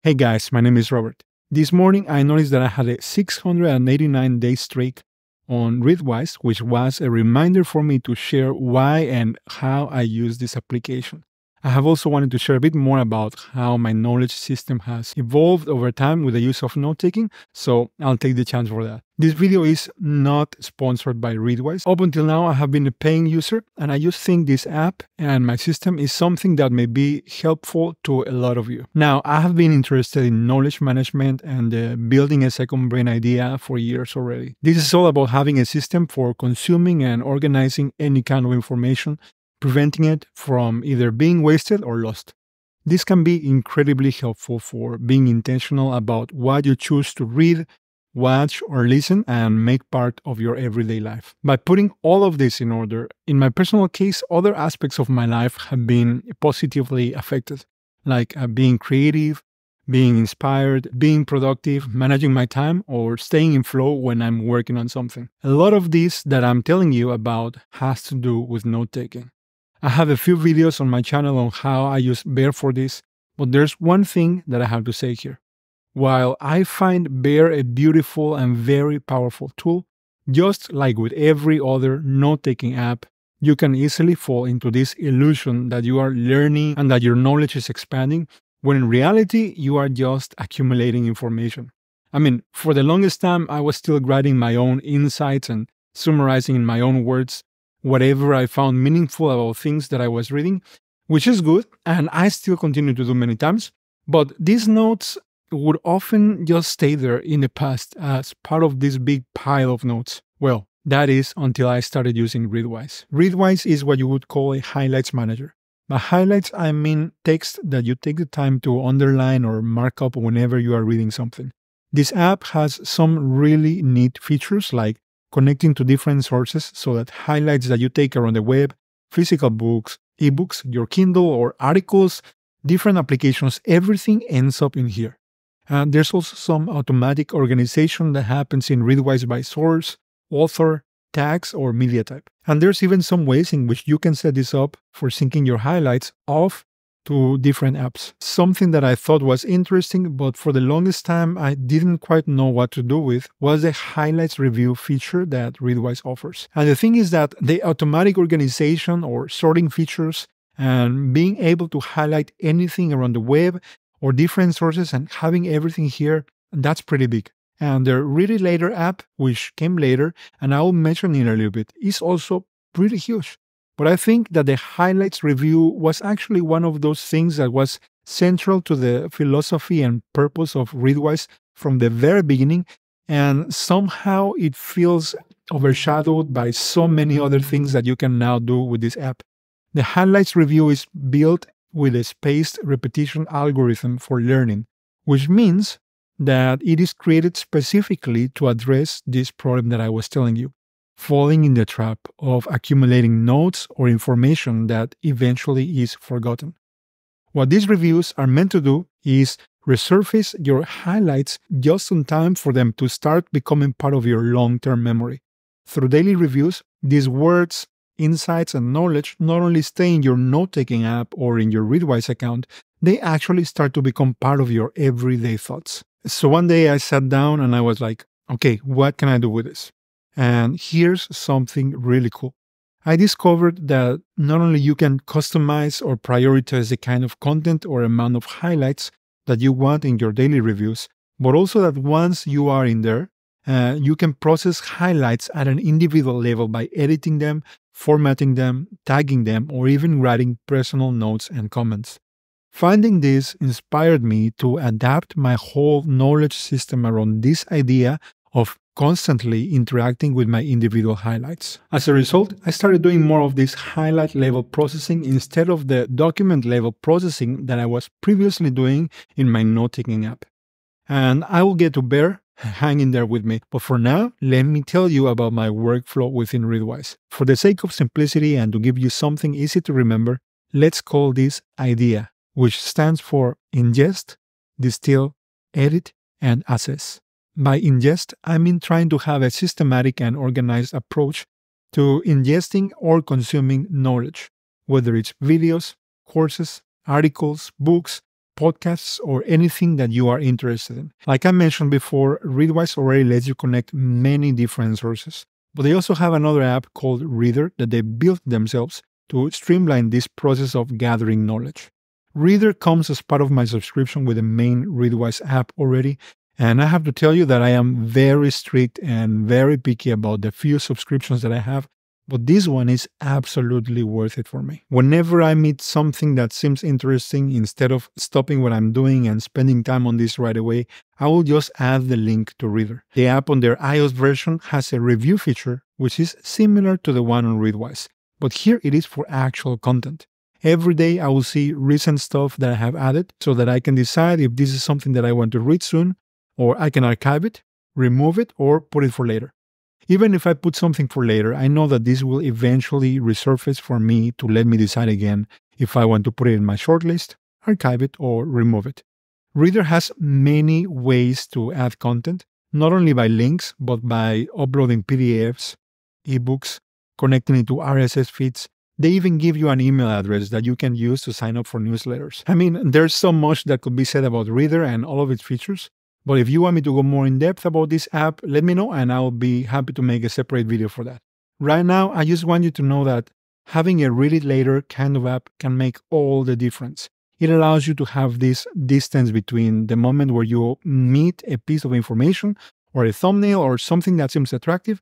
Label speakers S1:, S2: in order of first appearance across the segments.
S1: Hey guys, my name is Robert. This morning I noticed that I had a 689-day streak on Readwise, which was a reminder for me to share why and how I use this application. I have also wanted to share a bit more about how my knowledge system has evolved over time with the use of note taking, so I'll take the chance for that. This video is not sponsored by Readwise. Up until now, I have been a paying user, and I just think this app and my system is something that may be helpful to a lot of you. Now, I have been interested in knowledge management and building a second brain idea for years already. This is all about having a system for consuming and organizing any kind of information, preventing it from either being wasted or lost. This can be incredibly helpful for being intentional about what you choose to read, watch, or listen and make part of your everyday life. By putting all of this in order, in my personal case, other aspects of my life have been positively affected, like being creative, being inspired, being productive, managing my time, or staying in flow when I'm working on something. A lot of this that I'm telling you about has to do with note taking. I have a few videos on my channel on how I use Bear for this, but there's one thing that I have to say here. While I find Bear a beautiful and very powerful tool, just like with every other note-taking app, you can easily fall into this illusion that you are learning and that your knowledge is expanding, when in reality, you are just accumulating information. I mean, for the longest time, I was still writing my own insights and summarizing in my own words whatever I found meaningful about things that I was reading, which is good, and I still continue to do many times. But these notes would often just stay there in the past as part of this big pile of notes. Well, that is until I started using Readwise. Readwise is what you would call a highlights manager. By highlights, I mean text that you take the time to underline or mark up whenever you are reading something. This app has some really neat features like connecting to different sources so that highlights that you take around the web, physical books, ebooks, your Kindle, or articles, different applications, everything ends up in here. And there's also some automatic organization that happens in Readwise by source, author, tags, or media type. And there's even some ways in which you can set this up for syncing your highlights off to different apps. Something that I thought was interesting, but for the longest time I didn't quite know what to do with, was the highlights review feature that Readwise offers. And the thing is that the automatic organization or sorting features and being able to highlight anything around the web or different sources and having everything here, that's pretty big. And the Read It Later app, which came later, and I will mention in a little bit, is also pretty huge. But I think that the highlights review was actually one of those things that was central to the philosophy and purpose of Readwise from the very beginning, and somehow it feels overshadowed by so many other things that you can now do with this app. The highlights review is built with a spaced repetition algorithm for learning, which means that it is created specifically to address this problem that I was telling you, falling in the trap of accumulating notes or information that eventually is forgotten. What these reviews are meant to do is resurface your highlights just in time for them to start becoming part of your long-term memory. Through daily reviews, these words, insights, and knowledge not only stay in your note-taking app or in your Readwise account, they actually start to become part of your everyday thoughts. So one day I sat down and I was like, okay, what can I do with this? And here's something really cool. I discovered that not only you can customize or prioritize the kind of content or amount of highlights that you want in your daily reviews, but also that once you are in there, you can process highlights at an individual level by editing them, formatting them, tagging them, or even writing personal notes and comments. Finding this inspired me to adapt my whole knowledge system around this idea of constantly interacting with my individual highlights. As a result, I started doing more of this highlight level processing instead of the document level processing that I was previously doing in my note-taking app. And I will get to Bear, hang in there with me. But for now, let me tell you about my workflow within Readwise. For the sake of simplicity and to give you something easy to remember, let's call this IDEA, which stands for Ingest, Distill, Edit, and Assess. By ingest, I mean trying to have a systematic and organized approach to ingesting or consuming knowledge, whether it's videos, courses, articles, books, podcasts, or anything that you are interested in. Like I mentioned before, Readwise already lets you connect many different sources. But they also have another app called Reader that they built themselves to streamline this process of gathering knowledge. Reader comes as part of my subscription with the main Readwise app already, and I have to tell you that I am very strict and very picky about the few subscriptions that I have, but this one is absolutely worth it for me. Whenever I meet something that seems interesting, instead of stopping what I'm doing and spending time on this right away, I will just add the link to Reader. The app on their iOS version has a review feature, which is similar to the one on Readwise, but here it is for actual content. Every day I will see recent stuff that I have added so that I can decide if this is something that I want to read soon, or I can archive it, remove it, or put it for later. Even if I put something for later, I know that this will eventually resurface for me to let me decide again if I want to put it in my shortlist, archive it, or remove it. Reader has many ways to add content, not only by links, but by uploading PDFs, ebooks, connecting it to RSS feeds. They even give you an email address that you can use to sign up for newsletters. I mean, there's so much that could be said about Reader and all of its features, but if you want me to go more in depth about this app, let me know and I'll be happy to make a separate video for that. Right now, I just want you to know that having a read it later kind of app can make all the difference. It allows you to have this distance between the moment where you meet a piece of information or a thumbnail or something that seems attractive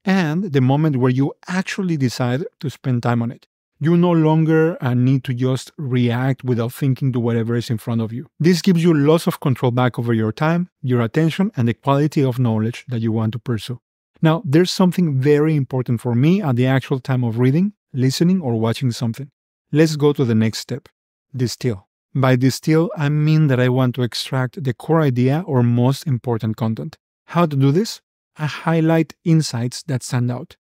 S1: and the moment where you actually decide to spend time on it. You no longer need to just react without thinking to whatever is in front of you. This gives you lots of control back over your time, your attention, and the quality of knowledge that you want to pursue. Now, there's something very important for me at the actual time of reading, listening, or watching something. Let's go to the next step. Distill. By distill, I mean that I want to extract the core idea or most important content. How to do this? I highlight insights that stand out.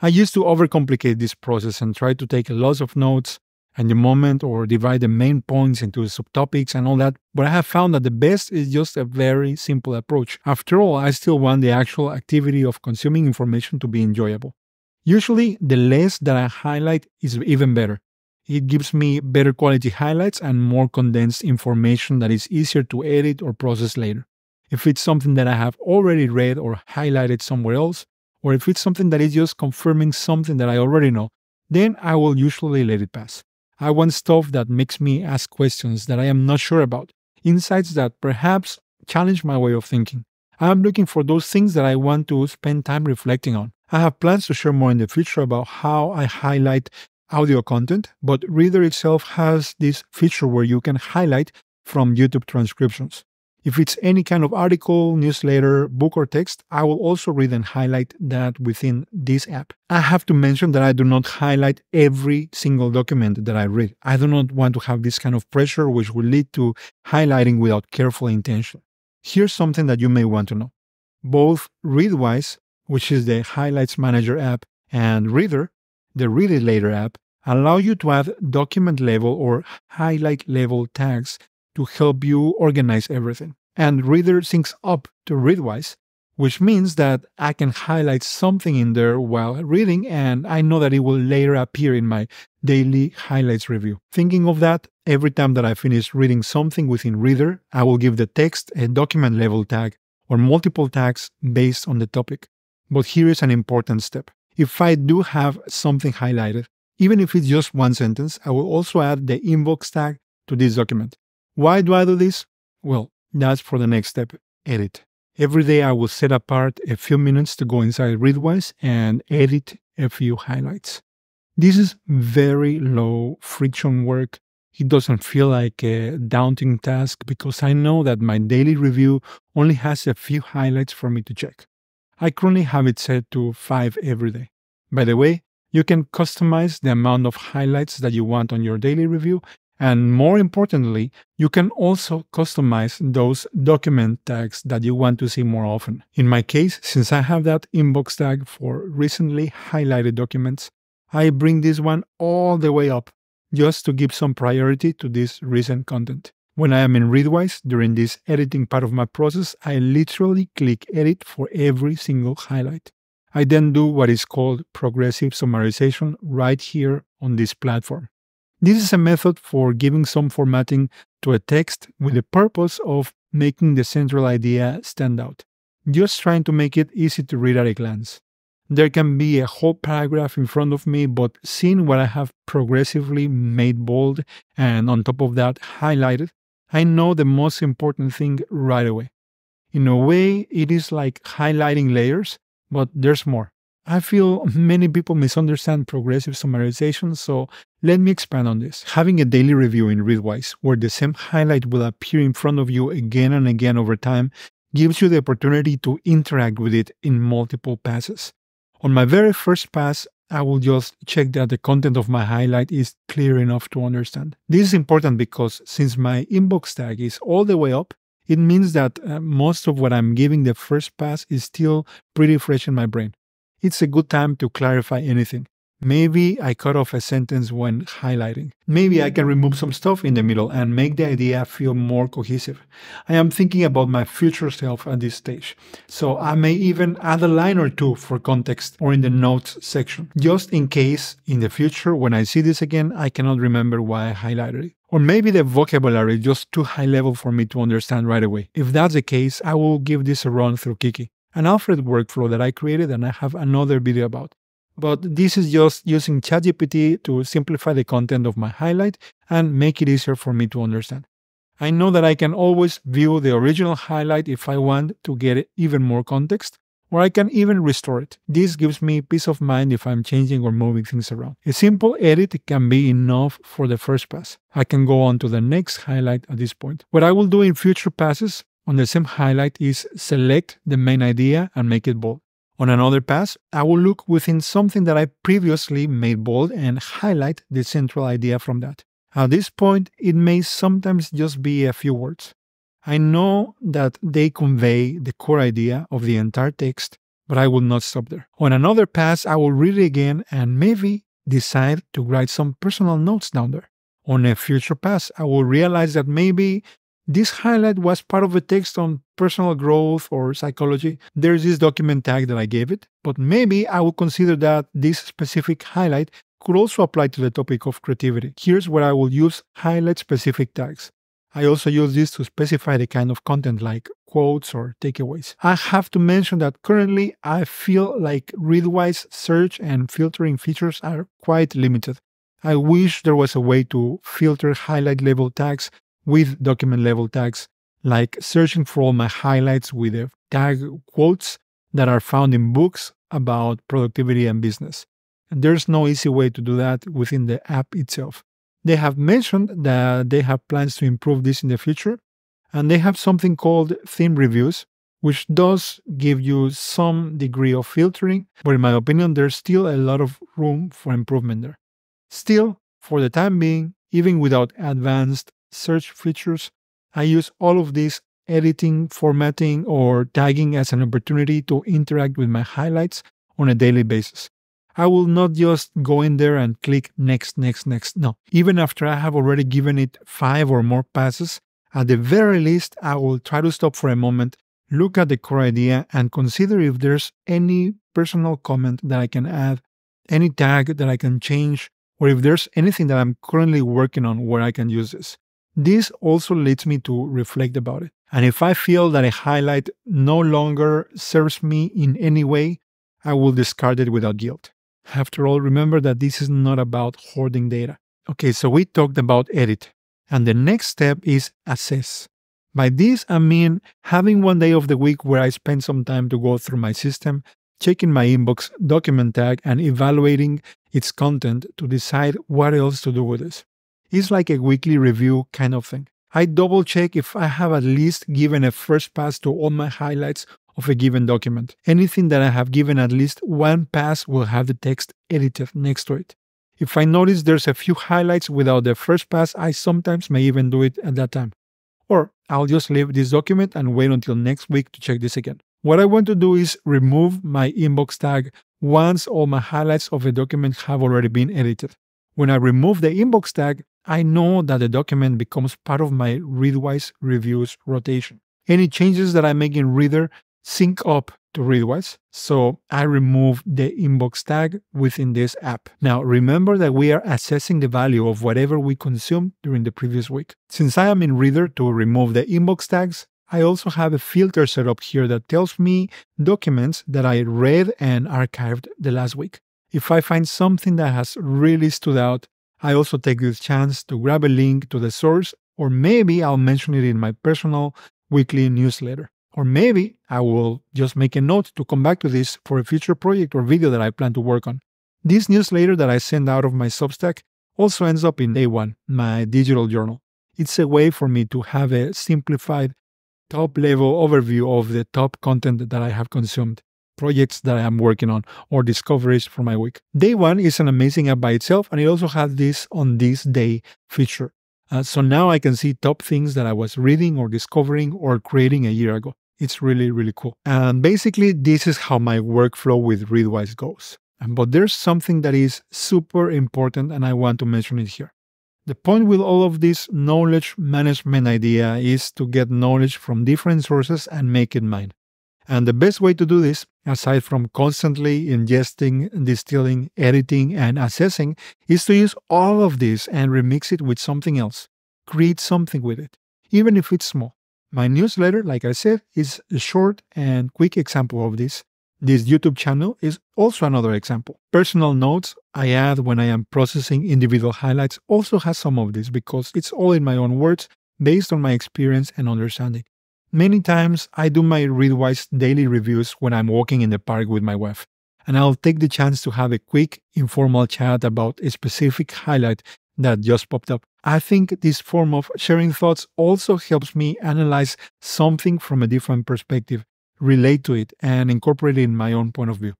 S1: I used to overcomplicate this process and try to take lots of notes and the moment or divide the main points into subtopics and all that, but I have found that the best is just a very simple approach. After all, I still want the actual activity of consuming information to be enjoyable. Usually, the less that I highlight is even better. It gives me better quality highlights and more condensed information that is easier to edit or process later. If it's something that I have already read or highlighted somewhere else, or if it's something that is just confirming something that I already know, then I will usually let it pass. I want stuff that makes me ask questions that I am not sure about, insights that perhaps challenge my way of thinking. I am looking for those things that I want to spend time reflecting on. I have plans to share more in the future about how I highlight audio content, but Reader itself has this feature where you can highlight from YouTube transcriptions. If it's any kind of article, newsletter, book, or text, I will also read and highlight that within this app. I have to mention that I do not highlight every single document that I read. I do not want to have this kind of pressure which will lead to highlighting without careful intention. Here's something that you may want to know. Both Readwise, which is the Highlights Manager app, and Reader, the Read It Later app, allow you to add document level or highlight level tags to help you organize everything. And Reader syncs up to Readwise, which means that I can highlight something in there while reading and I know that it will later appear in my daily highlights review. Thinking of that, every time that I finish reading something within Reader, I will give the text a document level tag or multiple tags based on the topic. But here is an important step. If I do have something highlighted, even if it's just one sentence, I will also add the inbox tag to this document. Why do I do this? Well, that's for the next step, edit. Every day I will set apart a few minutes to go inside Readwise and edit a few highlights. This is very low friction work. It doesn't feel like a daunting task because I know that my daily review only has a few highlights for me to check. I currently have it set to 5 every day. By the way, you can customize the amount of highlights that you want on your daily review, and more importantly, you can also customize those document tags that you want to see more often. In my case, since I have that inbox tag for recently highlighted documents, I bring this one all the way up just to give some priority to this recent content. When I am in Readwise, during this editing part of my process, I literally click edit for every single highlight. I then do what is called Progressive Summarization right here on this platform. This is a method for giving some formatting to a text with the purpose of making the central idea stand out, just trying to make it easy to read at a glance. There can be a whole paragraph in front of me, but seeing what I have progressively made bold and on top of that highlighted, I know the most important thing right away. In a way, it is like highlighting layers, but there's more. I feel many people misunderstand progressive summarization, so let me expand on this. Having a daily review in Readwise, where the same highlight will appear in front of you again and again over time, gives you the opportunity to interact with it in multiple passes. On my very first pass, I will just check that the content of my highlight is clear enough to understand. This is important because since my inbox tag is all the way up, it means that most of what I'm giving the first pass is still pretty fresh in my brain. It's a good time to clarify anything. Maybe I cut off a sentence when highlighting. Maybe I can remove some stuff in the middle and make the idea feel more cohesive. I am thinking about my future self at this stage, so I may even add a line or two for context or in the notes section, just in case in the future when I see this again, I cannot remember why I highlighted it. Or maybe the vocabulary is just too high level for me to understand right away. If that's the case, I will give this a run through Kiki, an Alfred workflow that I created and I have another video about. But this is just using ChatGPT to simplify the content of my highlight and make it easier for me to understand. I know that I can always view the original highlight if I want to get even more context, or I can even restore it. This gives me peace of mind if I'm changing or moving things around. A simple edit can be enough for the first pass. I can go on to the next highlight at this point. What I will do in future passes on the same highlight is select the main idea and make it bold. On another pass, I will look within something that I previously made bold and highlight the central idea from that. At this point, it may sometimes just be a few words. I know that they convey the core idea of the entire text, but I will not stop there. On another pass, I will read it again and maybe decide to write some personal notes down there. On a future pass, I will realize that maybe this highlight was part of a text on personal growth or psychology. There's this document tag that I gave it, but maybe I will consider that this specific highlight could also apply to the topic of creativity. Here's where I will use highlight specific tags. I also use this to specify the kind of content like quotes or takeaways. I have to mention that currently I feel like Readwise search and filtering features are quite limited. I wish there was a way to filter highlight level tags with document level tags, like searching for all my highlights with the tag quotes that are found in books about productivity and business. And there's no easy way to do that within the app itself. They have mentioned that they have plans to improve this in the future, and they have something called theme reviews, which does give you some degree of filtering, but in my opinion, there's still a lot of room for improvement there. Still, for the time being, even without advanced search features, I use all of this editing, formatting, or tagging as an opportunity to interact with my highlights on a daily basis. I will not just go in there and click next. No. Even after I have already given it 5 or more passes, at the very least, I will try to stop for a moment, look at the core idea, and consider if there's any personal comment that I can add, any tag that I can change, or if there's anything that I'm currently working on where I can use this. This also leads me to reflect about it. And if I feel that a highlight no longer serves me in any way, I will discard it without guilt. After all, remember that this is not about hoarding data. Okay, so we talked about edit. And the next step is assess. By this, I mean having one day of the week where I spend some time to go through my system, checking my inbox document tag, and evaluating its content to decide what else to do with this. It's like a weekly review kind of thing. I double check if I have at least given a first pass to all my highlights of a given document. Anything that I have given at least one pass will have the text edited next to it. If I notice there's a few highlights without the first pass, I sometimes may even do it at that time. Or I'll just leave this document and wait until next week to check this again. What I want to do is remove my inbox tag once all my highlights of a document have already been edited. When I remove the inbox tag, I know that the document becomes part of my Readwise reviews rotation. Any changes that I make in Reader sync up to Readwise, so I removed the inbox tag within this app. Now, remember that we are assessing the value of whatever we consumed during the previous week. Since I am in Reader to remove the inbox tags, I also have a filter set up here that tells me documents that I read and archived the last week. If I find something that has really stood out, I also take this chance to grab a link to the source, or maybe I'll mention it in my personal weekly newsletter. Or maybe I will just make a note to come back to this for a future project or video that I plan to work on. This newsletter that I send out of my Substack also ends up in Day 1, my digital journal. It's a way for me to have a simplified top-level overview of the top content that I have consumed, projects that I am working on, or discoveries for my week. Day 1 is an amazing app by itself, and it also has this on this day feature. So now I can see top things that I was reading or discovering or creating a year ago. It's really, really cool. And basically, this is how my workflow with Readwise goes. But there's something that is super important, and I want to mention it here. The point with all of this knowledge management idea is to get knowledge from different sources and make it mine. And the best way to do this, aside from constantly ingesting, distilling, editing, and assessing, is to use all of this and remix it with something else. Create something with it, even if it's small. My newsletter, like I said, is a short and quick example of this. This YouTube channel is also another example. Personal notes I add when I am processing individual highlights also has some of this because it's all in my own words based on my experience and understanding. Many times I do my Readwise daily reviews when I'm walking in the park with my wife, and I'll take the chance to have a quick informal chat about a specific highlight that just popped up. I think this form of sharing thoughts also helps me analyze something from a different perspective, relate to it, and incorporate it in my own point of view.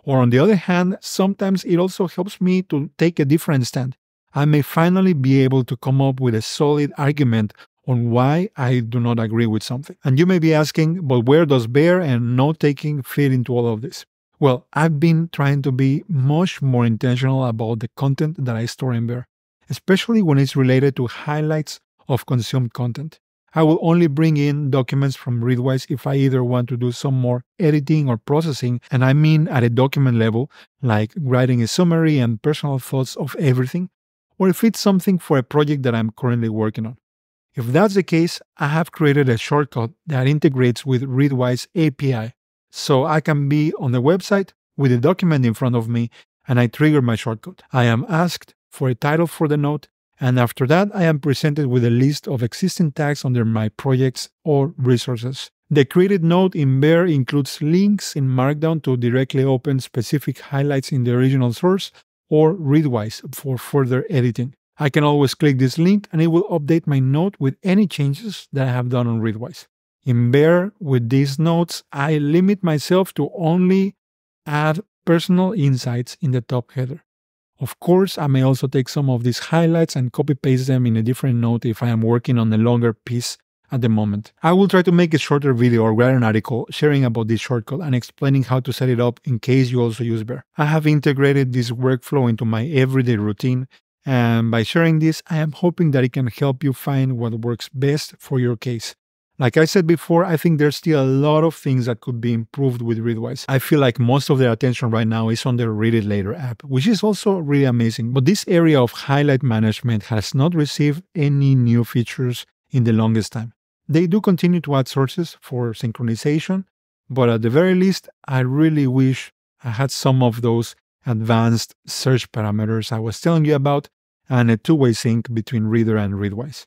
S1: Or on the other hand, sometimes it also helps me to take a different stand. I may finally be able to come up with a solid argument on why I do not agree with something. And you may be asking, but where does bear and note-taking fit into all of this? Well, I've been trying to be much more intentional about the content that I store in Bear, especially when it's related to highlights of consumed content. I will only bring in documents from Readwise if I either want to do some more editing or processing, and I mean at a document level, like writing a summary and personal thoughts of everything, or if it's something for a project that I'm currently working on. If that's the case, I have created a shortcut that integrates with Readwise API, so I can be on the website with the document in front of me and I trigger my shortcut. I am asked for a title for the note, and after that, I am presented with a list of existing tags under my projects or resources. The created note in Bear includes links in Markdown to directly open specific highlights in the original source or Readwise for further editing. I can always click this link and it will update my note with any changes that I have done on Readwise. In Bear, with these notes, I limit myself to only add personal insights in the top header. Of course, I may also take some of these highlights and copy-paste them in a different note if I am working on a longer piece at the moment. I will try to make a shorter video or write an article sharing about this shortcut and explaining how to set it up in case you also use Bear. I have integrated this workflow into my everyday routine, and by sharing this, I am hoping that it can help you find what works best for your case. Like I said before, I think there's still a lot of things that could be improved with Readwise. I feel like most of their attention right now is on the Read It Later app, which is also really amazing. But this area of highlight management has not received any new features in the longest time. They do continue to add sources for synchronization, but at the very least, I really wish I had some of those advanced search parameters I was telling you about and a two-way sync between Reader and Readwise.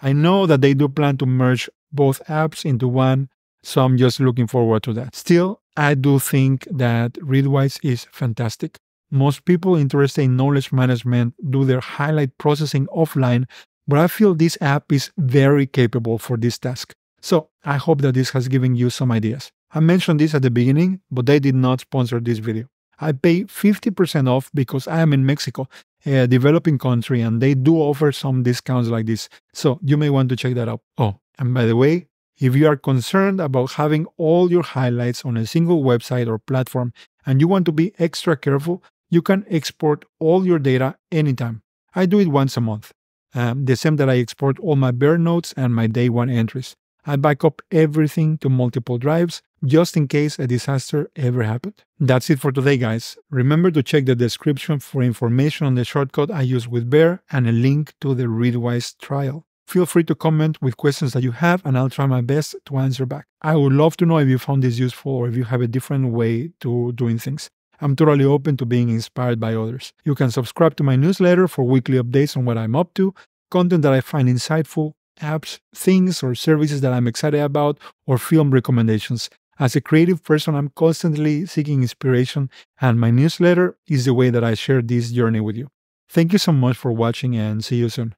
S1: I know that they do plan to merge both apps into one, so I'm just looking forward to that. Still, I do think that Readwise is fantastic. Most people interested in knowledge management do their highlight processing offline, but I feel this app is very capable for this task. So I hope that this has given you some ideas. I mentioned this at the beginning, but they did not sponsor this video. I pay 50% off because I am in Mexico, a developing country, and they do offer some discounts like this. So you may want to check that out. Oh, and by the way, if you are concerned about having all your highlights on a single website or platform and you want to be extra careful, you can export all your data anytime. I do it once a month. The same that I export all my Bear notes and my day one entries. I back up everything to multiple drives just in case a disaster ever happened. That's it for today, guys. Remember to check the description for information on the shortcut I use with Bear and a link to the Readwise trial. Feel free to comment with questions that you have, and I'll try my best to answer back. I would love to know if you found this useful or if you have a different way to doing things. I'm totally open to being inspired by others. You can subscribe to my newsletter for weekly updates on what I'm up to, content that I find insightful, apps, things, or services that I'm excited about, or film recommendations. As a creative person, I'm constantly seeking inspiration, and my newsletter is the way that I share this journey with you. Thank you so much for watching, and see you soon.